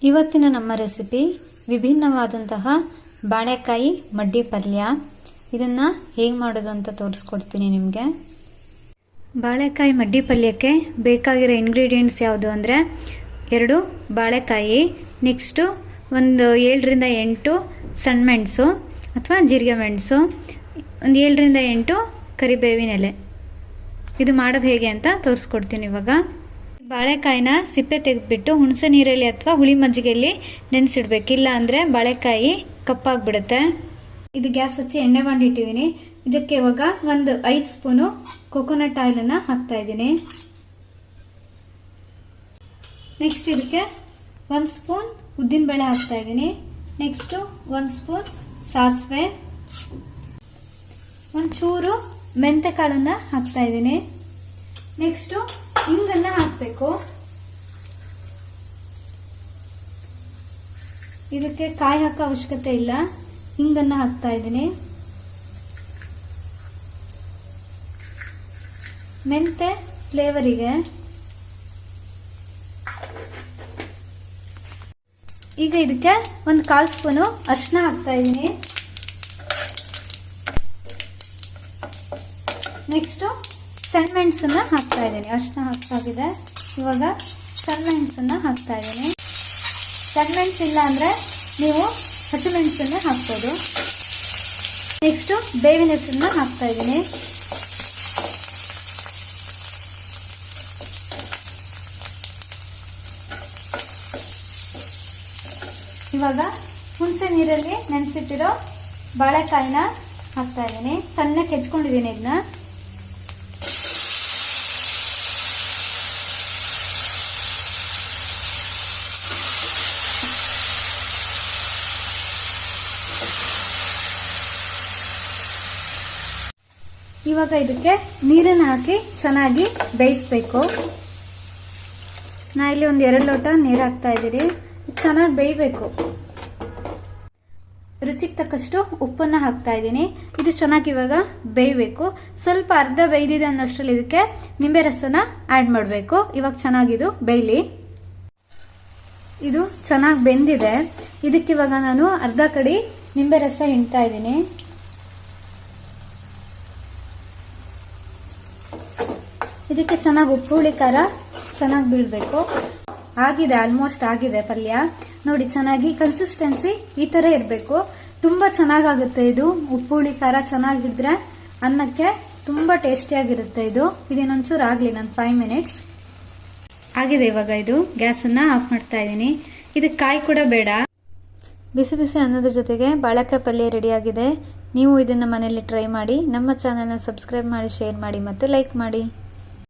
ಇವತ್ತಿನ ನಮ್ಮ ರೆಸಿಪಿ ವಿಭಿನ್ನವಾದಂತಹ ಬಾಳೆಕಾಯಿ ಮಡ್ಡಿ ಪಲ್ಯ. ಇದನ್ನ ಹೇಗೆ ಮಾಡೋದು ಅಂತ ತೋರಿಸ್ಕೊಡ್ತೀನಿ ನಿಮಗೆ. ಬಾಳೆಕಾಯಿ ಮಡ್ಡಿ ಪಲ್ಯಕ್ಕೆ ಬೇಕಾಗಿರೋ ಇಂಗ್ರೀಡಿಯೆಂಟ್ಸ್ ಯಾವುದು ಅಂದರೆ 2 ಬಾಳೆಕಾಯಿ, ನೆಕ್ಸ್ಟು ಒಂದು 7ರಿಂದ 8 ಸಣ್ಣ ಮೆಣಸು ಅಥವಾ ಜೀರಿಗೆ ಮೆಣಸು, ಒಂದು 7ರಿಂದ 8 ಕರಿಬೇವಿನ ಎಲೆ. ಇದು ಮಾಡೋದು ಹೇಗೆ ಅಂತ ತೋರಿಸ್ಕೊಡ್ತೀನಿ ಇವಾಗ. ಬಾಳೆಕಾಯಿನ ಸಿಪ್ಪೆ ತೆಗೆದುಬಿಟ್ಟು ಹುಣಸೆ ನೀರಲ್ಲಿ ಅಥವಾ ಹುಳಿ ಮಜ್ಜಿಗೆಯಲ್ಲಿ ನೆನೆಸಿಡ್ಬೇಕು, ಇಲ್ಲ ಅಂದರೆ ಬಾಳೆಕಾಯಿ ಕಪ್ಪಾಗ್ಬಿಡುತ್ತೆ. ಇದು ಗ್ಯಾಸ್ ಹಚ್ಚಿ ಎಣ್ಣೆ ಮಾಡಿಟ್ಟಿದ್ದೀನಿ. ಇದಕ್ಕೆ ಇವಾಗ ಒಂದು 5 ಸ್ಪೂನು ಕೊಕೊನಟ್ ಆಯಿಲನ್ನು ಹಾಕ್ತಾ ಇದ್ದೀನಿ. ನೆಕ್ಸ್ಟ್ ಇದಕ್ಕೆ 1 ಸ್ಪೂನ್ ಉದ್ದಿನಬೇಳೆ ಹಾಕ್ತಾ ಇದ್ದೀನಿ. ನೆಕ್ಸ್ಟು 1 ಸ್ಪೂನ್ ಸಾಸಿವೆ, ಒಂಚೂರು ಮೆಂತೆ ಕಾಳನ್ನು ಹಾಕ್ತಾ ಇದ್ದೀನಿ. ನೆಕ್ಸ್ಟು ಹಿಂಗನ್ನ ಹಾಕಬೇಕು. ಇದಕ್ಕೆ ಕಾಯಿ ಹಾಕೋ ಅವಶ್ಯಕತೆ ಇಲ್ಲ, ಹಿಂಗನ್ನ ಹಾಕ್ತಾ ಇದ್ದೀನಿ. ಮೆಂತೆ ಫ್ಲೇವರಿಗೆ. ಈಗ ಇದಕ್ಕೆ ಒಂದು 1/4 ಸ್ಪೂನು ಅರಿಶಿನ ಹಾಕ್ತಾ ಇದ್ದೀನಿ. ನೆಕ್ಸ್ಟು ಸಣ್ಣ ಮೆಣಸನ್ನ ಹಾಕ್ತಾ ಇದ್ದೀನಿ. ಅರಿಶಿನ ಹಾಕ್ತಾಗಿದೆ. ಇವಾಗ ಸಣ್ಣ ಮೆಣಸನ್ನ ಹಾಕ್ತಾ ಇದ್ದೀನಿ. ಸಣ್ಣ ಮೆಣಸು ಇಲ್ಲ ಅಂದರೆ ನೀವು ಹಸಿಮೆಣಸನ್ನ ಹಾಕ್ಬೋದು. ನೆಕ್ಸ್ಟು ಬೇವಿನ ಹೆಸರನ್ನ ಹಾಕ್ತಾ ಇದ್ದೀನಿ. ಇವಾಗ ಹುಣಸೆ ನೀರಲ್ಲಿ ನೆನೆಸಿಟ್ಟಿರೋ ಬಾಳೆಕಾಯಿನ ಹಾಕ್ತಾ ಇದ್ದೀನಿ. ಸಣ್ಣಕ್ಕೆ ಹೆಚ್ಕೊಂಡಿದ್ದೀನಿ ಇದನ್ನ. ಇವಾಗ ಇದಕ್ಕೆ ನೀರನ್ನು ಹಾಕಿ ಚೆನ್ನಾಗಿ ಬೇಯಿಸಬೇಕು. ನಾ ಇಲ್ಲಿ ಒಂದು 2 ಲೋಟ ನೀರು ಹಾಕ್ತಾ ಇದ್ದೀನಿ. ಚೆನ್ನಾಗಿ ಬೇಯಬೇಕು. ರುಚಿಗೆ ತಕ್ಕಷ್ಟು ಉಪ್ಪನ್ನು ಹಾಕ್ತಾ ಇದ್ದೀನಿ. ಇದು ಚೆನ್ನಾಗಿ ಇವಾಗ ಬೇಯಬೇಕು. ಸ್ವಲ್ಪ ಅರ್ಧ ಬೇಯ್ದಿದೆ ಅನ್ನೋಷ್ಟರಲ್ಲಿ ಇದಕ್ಕೆ ನಿಂಬೆ ರಸನ ಆ್ಯಡ್ ಮಾಡಬೇಕು. ಇವಾಗ ಚೆನ್ನಾಗಿದು ಬೇಯಲಿ. ಇದು ಚೆನ್ನಾಗಿ ಬೆಂದಿದೆ. ಇದಕ್ಕೆ ಇವಾಗ ನಾನು ಅರ್ಧ ಕಡಿ ನಿಂಬೆ ರಸ ಹಿಂಡ್ತಾ ಇದ್ದೀನಿ. ಇದಕ್ಕೆ ಚೆನ್ನಾಗಿ ಉಪ್ಪು ಹುಳಿ ಖಾರ ಚೆನ್ನಾಗಿ ಬೀಳಬೇಕು. ಆಗಿದೆ, ಆಲ್ಮೋಸ್ಟ್ ಆಗಿದೆ ಪಲ್ಯ. ನೋಡಿ, ಚೆನ್ನಾಗಿ ಕನ್ಸಿಸ್ಟೆನ್ಸಿ ಈ ತರ ಇರಬೇಕು. ತುಂಬಾ ಚೆನ್ನಾಗಾಗುತ್ತೆ ಇದು. ಉಪ್ಪು ಹುಳಿ ಖಾರ ಚೆನ್ನಾಗಿದ್ರೆ ಅನ್ನಕ್ಕೆ ತುಂಬಾ ಟೇಸ್ಟಿಯಾಗಿರುತ್ತೆ ಇದು. ಇದನ್ನೊಂಚೂರು ಆಗ್ಲಿ, ನಾನು 5 ಮಿನಿಟ್ಸ್ ಆಗಿದೆ. ಇವಾಗ ಇದು ಗ್ಯಾಸನ್ನ ಆಫ್ ಮಾಡ್ತಾ ಇದ್ದೀನಿ. ಇದಕ್ಕೆ ಕಾಯಿ ಕೂಡ ಬೇಡ. ಬಿಸಿ ಬಿಸಿ ಅನ್ನದ ಜೊತೆಗೆ ಬಾಳೆಕಾಯಿ ಪಲ್ಯ ರೆಡಿಯಾಗಿದೆ. ನೀವು ಇದನ್ನ ಮನೆಯಲ್ಲಿ ಟ್ರೈ ಮಾಡಿ. ನಮ್ಮ ಚಾನೆಲ್ನ ಸಬ್ಸ್ಕ್ರೈಬ್ ಮಾಡಿ, ಶೇರ್ ಮಾಡಿ ಮತ್ತು ಲೈಕ್ ಮಾಡಿ.